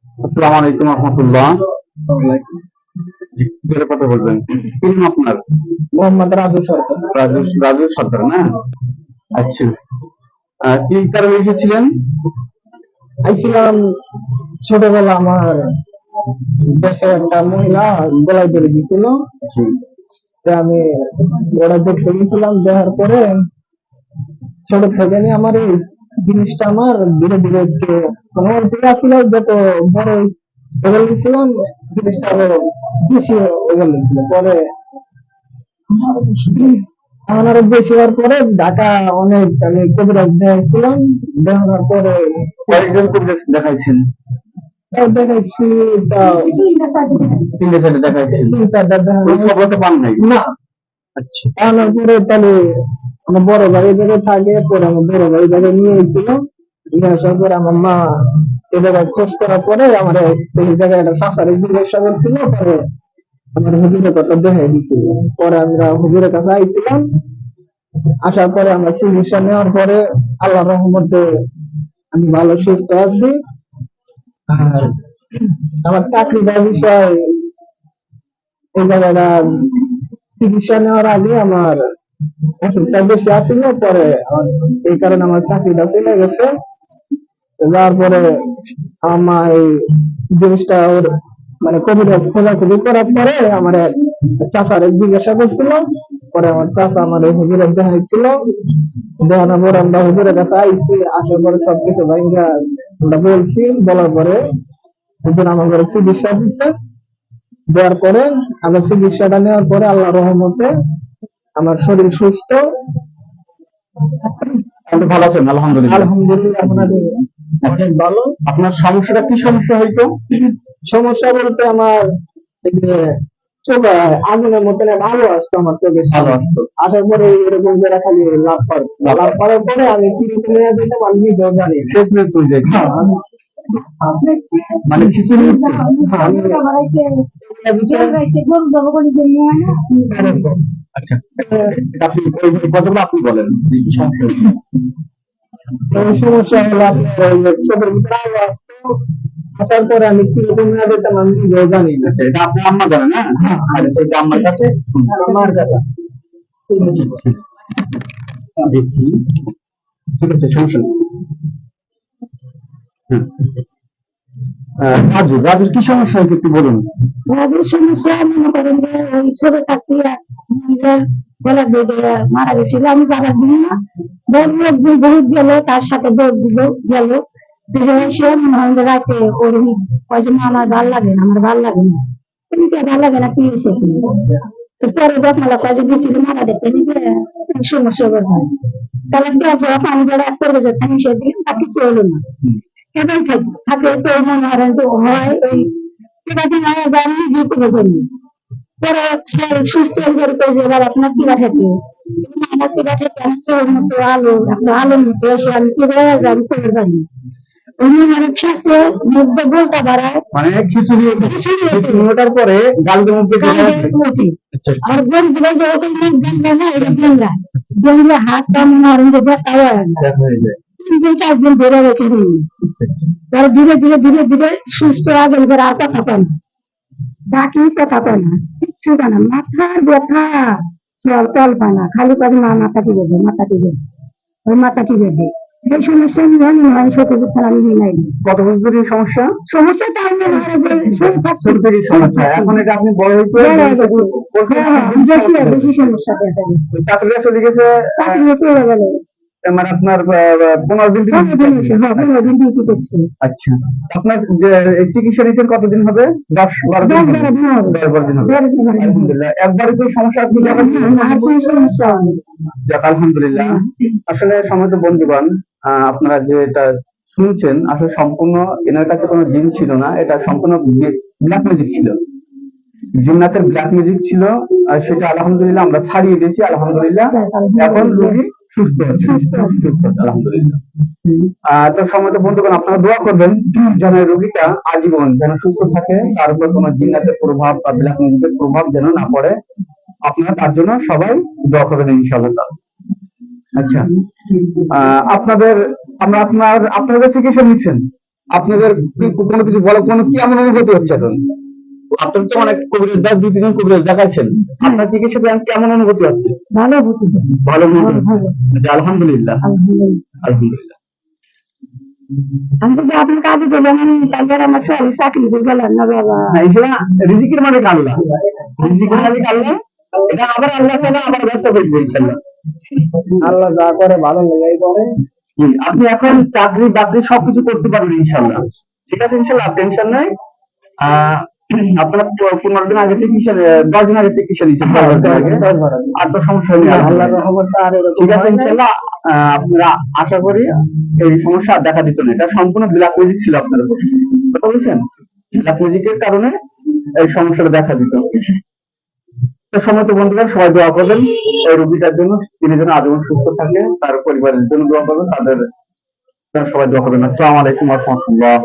আসসালামু আলাইকুম রহমতুল্লাহ। জোরে কথা বলবেন। কি নাম আপনার? মোহাম্মদ রাজু সরকার। রাজু সরকার না? আচ্ছা, কি কারণে এসেছিলেন? আইছিলাম ছোটবেলা আমার দেশে একটা মহিলা গলায় ধরে দিছিল, আমি ওরা দেখতে গেছিলাম। দেখার পরে ছোট থেকে নিয়ে আমার এই জিনিসটা আমার ধীরে ধীরে একটু আমার দিকে ছিল, যত বড় ওভার গেছিলাম জিনিসটা আরো বেশি ওভার গেছিল। পরে আমার আরো বেশি হওয়ার পরে ঢাকা অনেক আমি কবিরাজ দেখাইছিলাম। দেখানোর পরে কয়েকজন কবিরাজ দেখাইছেন? দেখাইছি তিনটে সাইডে দেখাইছেন? তিন চারটা কোনো সফলতা পান নাই? না। আচ্ছা, দেখানোর পরে তাহলে আমার বড় ভাই এই জায়গায় থাকে, পরে আমার বড় ভাই এই জায়গায় নিয়ে এসেছিল। নিয়ে আসার পরে আমার মা এ জায়গায় খোঁজ করার পরে আমার এই জায়গায় একটা শাসারি জিজ্ঞাসা করছিল। পরে আমার হুজুরের কথা দেখাই দিছিল। পরে আমরা হুজুরের কাছে আইছিলাম। আসার পরে আমরা চিকিৎসা নেওয়ার পরে আল্লাহ রহমতে আমি ভালো সুস্থ আছি। আর আমার চাকরিটা বিষয় এই জায়গাটা চিকিৎসা নেওয়ার আগে আমার অসুখটা বেশি আসছিল, পরে এই কারণে আমার চাকরিটা চলে গেছে। যাওয়ার পরে আমার এই জিনিসটা ওর মানে কবিরাজ খোঁজাখুঁজি করার পরে আমার চাচার জিজ্ঞাসা করছিল। পরে আমার চাচা আমার এই হুজুরের দেখাইছিল। দেখানোর পরে আমরা হুজুরের কাছে আইছি। আসার পরে সবকিছু ভাইঙ্গা আমরা বলছি। বলার পরে হুজুর আমাদের চিকিৎসা দিচ্ছে। দেওয়ার পরে আমার চিকিৎসাটা নেওয়ার পরে আল্লাহ রহমতে আমার শরীর সুস্থ। আপনি ভালো আছেন? আলহামদুলিল্লাহ। আলহামদুলিল্লাহ, আপনাদের অনেক ভালো। আপনার সমস্যাটা কি সমস্যা হইতো? সমস্যা বলতে আমার এই যে চোখে আগুনের মতন একটা আলো আসতো আমার চোখে। ভালো আসতো? আসার পরে এরকম করে খালি লাভ করার পরে আমি কিরকম হয়ে যেতাম আমি নিজেও জানি না। শেষমেশ হয়ে যায়? মানে খিচুড়ি উঠতো? আচ্ছা, আপনি কতগুলো আপনি বলেন যে কি সমস্যা হচ্ছে? সমস্যা হলো আপনার ওই চোখের ভিতরে আলো আসতো। আসার পরে আমি কিরকম হয়ে যেতাম আমি নিজেও জানি না। আচ্ছা, এটা আপনার আম্মা জানে না? আর এটা যে আম্মার কাছে আমার কথা দেখি। ঠিক আছে, সমস্যা নেই। রাজুর কি সমস্যা হয়েছে একটু বলুন। রাজুর সমস্যা মনে করেন যে ওই ছোট থাকতে গলা দিয়ে মারা গেছিল। আমি যারা দিই না একদিন বহুত গেল, তার সাথে দৌড় দিল গেল। সে মনে হয় যে রাতে ওরকম কয়েছে আমার ভাল লাগে না, আমার ভাল লাগে না। এমনিতে ভাল লাগে না, কি হয়েছে কি? তো পরে দেখলাম কয়েছে বৃষ্টি মারা দেখতে নিতে সমস্যা হয়। তাহলে পানি বেড়া করবে যে আমি সেদিন তা কিছু হলো না। এটাই থাকে তো মনে করেন তো হয় ওই আমি যে করে করি। পরে সে সুস্থ করে যে এবার আপনার পিড়া থাকে আমার পিড়া থেকে আমি তোর মতো আলো আপনার আলোর মতো এসে আমি পিড়া আমি করে পারি। অন্য অনেক শাস্ত্রে মুগ্ধ বলতে পারায় মানে খিচুড়ি ওঠার পরে গালদের মধ্যে আর গরিব যে ওটা গান না এটা গেঙ্গা গেঙ্গা হাত কাম মারেন যে দেখা হয়ে যায়। 3-4 দিন ধরে রেখে দিই। তারা ধীরে ধীরে ধীরে ধীরে সুস্থ আগের ঘরে আর কথা পায় না, ডাকি কথা পায় না, কিচ্ছু পায় না। মাথার ব্যথা চল তেল পায় না, খালি পাবে মা মাথা টিপে দেয়, মাথা টিপে ওই মাথা টিপে দেয়। এই সমস্যা নিয়ে আমি সত্যি করতে আমি নাই। কত বছর ধরে সমস্যা? সমস্যা তাই মনে হয় যে ছোট থেকে সমস্যা, এখন এটা আপনি বড় হয়েছে বেশি সমস্যা চাকরিটা চলে গেছে। চলে গেল মানে আপনার 15 দিন ডিউটি করছে। আচ্ছা, আপনার চিকিৎসা নিয়েছেন কতদিন হবে? 10-12 দিন হবে। আলহামদুলিল্লাহ। একবারে কি সমস্যা আপনি সমস্যা যাক আলহামদুলিল্লাহ। আসলে সম্মানিত বন্ধুগণ, আপনারা যে এটা শুনছেন আসলে সম্পূর্ণ এনার কাছে কোনো জিন ছিল না, এটা সম্পূর্ণ ব্ল্যাক ম্যাজিক ছিল, জিন্নাতের ব্ল্যাক ম্যাজিক ছিল। আর সেটা আলহামদুলিল্লাহ আমরা ছাড়িয়ে দিয়েছি আলহামদুলিল্লাহ। এখন রোগী সুস্থ আছে আলহামদুলিল্লাহ। তো সম্মানিত বন্ধুগণ, আপনারা দোয়া করবেন যেন রোগীটা আজীবন যেন সুস্থ থাকে, তার উপর কোনো জিন্নাতের প্রভাব বা ব্ল্যাক ম্যাজিকের প্রভাব যেন না পড়ে। আপনারা তার জন্য সবাই দোয়া করবেন ইনশাআল্লাহ। আচ্ছা, আপনাদের আপনারা চিকিৎসা নিচ্ছেন? আপনাদের কোনো কিছু বলা কি এমন অনুভূতি হচ্ছে এখন? আপনার তো অনেক কবিরাজ দুই তিনজন কবিরাজ দেখাইছেন, আপনার চিকিৎসা কেমন অনুভূতি হচ্ছে? ভালো হতো। ভালো অনুভূতি হচ্ছে। আচ্ছা, আলহামদুলিল্লাহ। আলহামদুলিল্লাহ। আমি যদি আপনার কাজে দিলাম তাহলে আমার ছেলে চাকরি দিয়ে গেলাম না বাবা। না, এটা রিজিকের মালিক আল্লাহ, রিজিকের মালিক আল্লাহ, এটা আবার আল্লাহ তাআলা আবার ব্যবস্থা করে দিবেন ইনশাআল্লাহ। আল্লাহ যা করে ভালো লেগেই করে। জি, আপনি এখন চাকরি বাকরি সবকিছু করতে পারবেন ইনশাআল্লাহ। ঠিক আছে ইনশাআল্লাহ, টেনশন নাই। আপনারা 15 দিন আগে চিকিৎসা, 10 দিন আগে চিকিৎসা নিয়েছেন, 10 দিন আগে, আর তো সমস্যা নেই আল্লাহর রহমতে আর এরকম ঠিক আছে হয় নাই। ইনশাআল্লাহ। আপনারা আশা করি এই সমস্যা আর দেখা দিত না। এটা সম্পূর্ণ ব্ল্যাক ম্যাজিক ছিল আপনার উপর, কথা বলছেন, ব্ল্যাক ম্যাজিকের কারণে এই সমস্যাটা দেখা দিত। তো সমস্ত বন্ধুরা সবাই দোয়া করবেন এই রোগীটার জন্য, তিনি যেন আজীবন সুস্থ থাকে, তার পরিবারের জন্য দোয়া করবেন, তারা সবাই দোয়া করবেন। আসসালামু আলাইকুম ওয়া রাহমাতুল্লাহ।